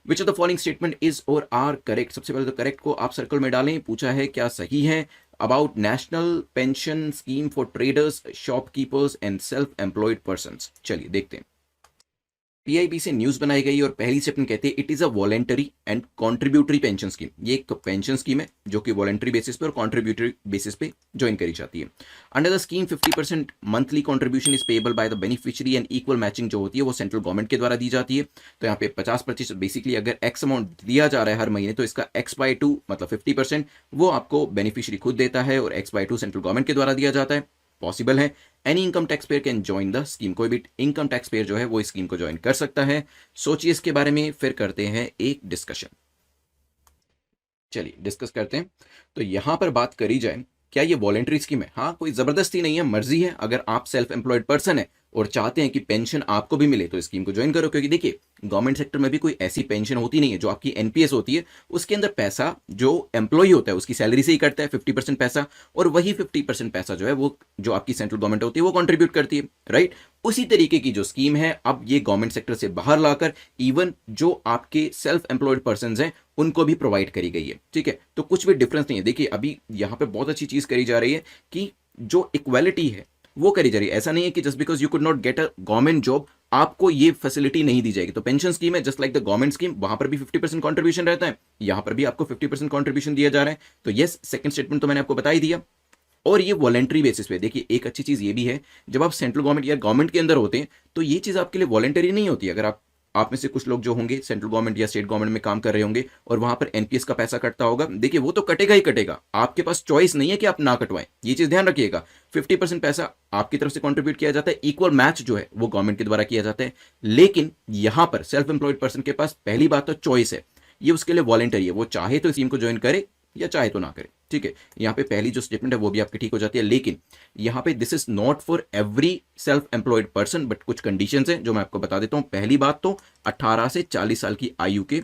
Which of the following statement is और are correct. सबसे पहले तो करेक्ट को आप सर्कल में डालें, पूछा है क्या सही है about national pension scheme for traders, shopkeepers and self employed person. चलिए देखते हैं। पीआईबी से न्यूज बनाई गई और पहली स्टेटमेंट कहते हैं it is a voluntary and contributory pension scheme. ये एक पेंशन स्कीम है जो कि वॉलेंटरी बेसिस पे और कॉन्ट्रीब्यूटरी बेसिस पे ज्वाइन करी जाती है। Under the scheme 50% monthly contribution is payable by the beneficiary and equal matching जो होती है वो सेंट्रल गवर्नमेंट के द्वारा दी जाती है। तो यहाँ पे 50% बेसिकली अगर एक्स अमाउंट दिया जा रहा है हर महीने तो इसका x/2 मतलब 50% वो आपको बेनिफिशियरी खुद देता है और x/2 सेंट्रल गवर्नमेंट के द्वारा दिया जाता है। पॉसिबल है any income tax payer can join the scheme. कोई भी इनकम टैक्स पेयर जो है वो इस स्कीम को ज्वाइन कर सकता है। सोचिए इसके बारे में, फिर करते हैं एक डिस्कशन। चलिए डिस्कस करते हैं। तो यहां पर बात करी जाए क्या ये वॉलेंटरी स्कीम है? हाँ, कोई जबरदस्ती नहीं है, मर्जी है। अगर आप सेल्फ एम्प्लॉयड पर्सन है और चाहते हैं कि पेंशन आपको भी मिले तो स्कीम को ज्वाइन करो, क्योंकि देखिए गवर्नमेंट सेक्टर में भी कोई ऐसी पेंशन होती नहीं है। जो आपकी एनपीएस होती है उसके अंदर पैसा जो एम्प्लॉय होता है उसकी सैलरी से ही कटता है 50% पैसा, और वही 50% पैसा जो है वो जो आपकी सेंट्रल गवर्नमेंट होती है वो कंट्रीब्यूट करती है, राइट। उसी तरीके की जो स्कीम है अब ये गवर्नमेंट सेक्टर से बाहर लाकर इवन जो आपके सेल्फ एम्प्लॉयड पर्सन हैं उनको भी प्रोवाइड करी गई है, ठीक है। तो कुछ भी डिफरेंस नहीं है। देखिए अभी यहाँ पे बहुत अच्छी चीज करी जा रही है कि जो इक्वालिटी है वो करी जा रही है। ऐसा नहीं है कि just because you could not get a government job आपको ये फैसिलिटी नहीं दी जाएगी। तो पेंशन स्कीम है just like the government scheme, वहां पर भी 50% कॉन्ट्रीब्यूशन रहता है, यहां पर भी आपको 50% कॉन्ट्रीब्यूशन दिया जा रहा है। तो यस, सेकंड स्टेटमेंट तो मैंने आपको बता ही दिया। और ये वॉलेंटरी बेसिस पे, देखिए एक अच्छी चीज ये भी है जब आप सेंट्रल गवर्नमेंट या गवर्नमेंट के अंदर होते हैं तो ये चीज आपके लिए वॉलेंटरी नहीं होती। अगर आप में से कुछ लोग जो होंगे सेंट्रल गवर्नमेंट या स्टेट गवर्नमेंट में काम कर रहे होंगे और वहां पर एनपीएस का पैसा कटता होगा, देखिए वो तो कटेगा ही कटेगा, आपके पास चॉइस नहीं है कि आप ना कटवाएं। ये चीज ध्यान रखिएगा। 50% पैसा आपकी तरफ से कंट्रीब्यूट किया जाता है, इक्वल मैच जो है वो गवर्नमेंट के द्वारा किया जाता है। लेकिन यहां पर सेल्फ एम्प्लॉयड पर्सन के पास पहली बात तो चॉइस है, ये उसके लिए वॉलेंटरी है। वो चाहे तो स्कीम को ज्वाइन करे या चाहे तो ना करे, ठीक है। यहाँ पे पहली जो स्टेटमेंट है वो भी आपकी ठीक हो जाती है। लेकिन यहाँ पे this is not for every self employed person, but कुछ कंडीशंस हैं जो मैं आपको बता देता हूं। पहली बात तो 18 से 40 साल की आयु के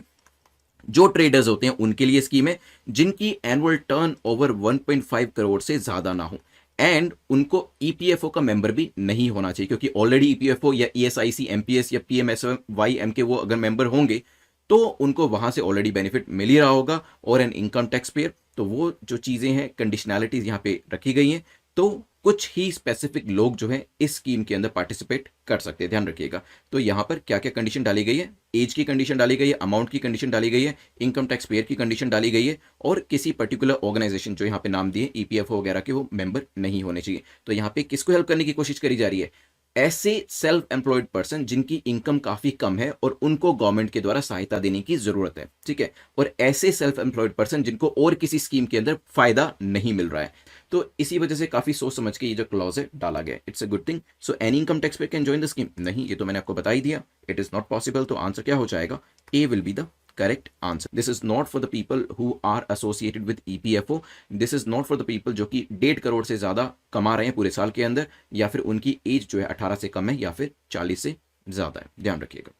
जो ट्रेडर्स होते हैं उनके लिए स्कीम है जिनकी एनुअल टर्न ओवर 1.5 करोड़ से ज्यादा ना हो, एंड उनको ईपीएफओ का मेंबर भी नहीं होना चाहिए, क्योंकि ऑलरेडी ईपीएफओ या ईएसआईसी, एमपीएस या पीएमएसवाई के वो अगर मेंबर होंगे तो उनको वहां से ऑलरेडी बेनिफिट मिल ही रहा होगा। और एन इनकम टैक्स पेयर, तो वो जो चीजें हैं कंडीशनैलिटीज यहाँ पे रखी गई हैं। तो कुछ ही स्पेसिफिक लोग जो है इस स्कीम के अंदर पार्टिसिपेट कर सकते हैं, ध्यान रखिएगा। तो यहाँ पर क्या क्या कंडीशन डाली गई है? एज की कंडीशन डाली गई है, अमाउंट की कंडीशन डाली गई है, इनकम टैक्स पेयर की कंडीशन डाली गई है, और किसी पर्टिकुलर ऑर्गेनाइजेशन जो यहाँ पे नाम दिए ईपीएफओ वगैरह के वो मेंबर नहीं होने चाहिए। तो यहाँ पे किसको हेल्प करने की कोशिश करी जा रही है? ऐसे सेल्फ एम्प्लॉयड पर्सन जिनकी इनकम काफी कम है और उनको गवर्नमेंट के द्वारा सहायता देने की जरूरत है, ठीक है। और ऐसे सेल्फ एम्प्लॉयड पर्सन जिनको और किसी स्कीम के अंदर फायदा नहीं मिल रहा है। तो इसी वजह से काफी सोच समझ के ये जो क्लॉज है डाला गया। It's a good thing. So any income taxpayer can join the scheme? नहीं, ये तो मैंने आपको बता ही दिया, इट इज नॉट पॉसिबल। तो आंसर क्या हो जाएगा? A will be the correct answer. This is not for the people who are associated with EPFO. This is not for the people जो कि 1.5 करोड़ से ज्यादा कमा रहे हैं पूरे साल के अंदर, या फिर उनकी एज जो है 18 से कम है या फिर 40 से ज्यादा है। ध्यान रखिएगा।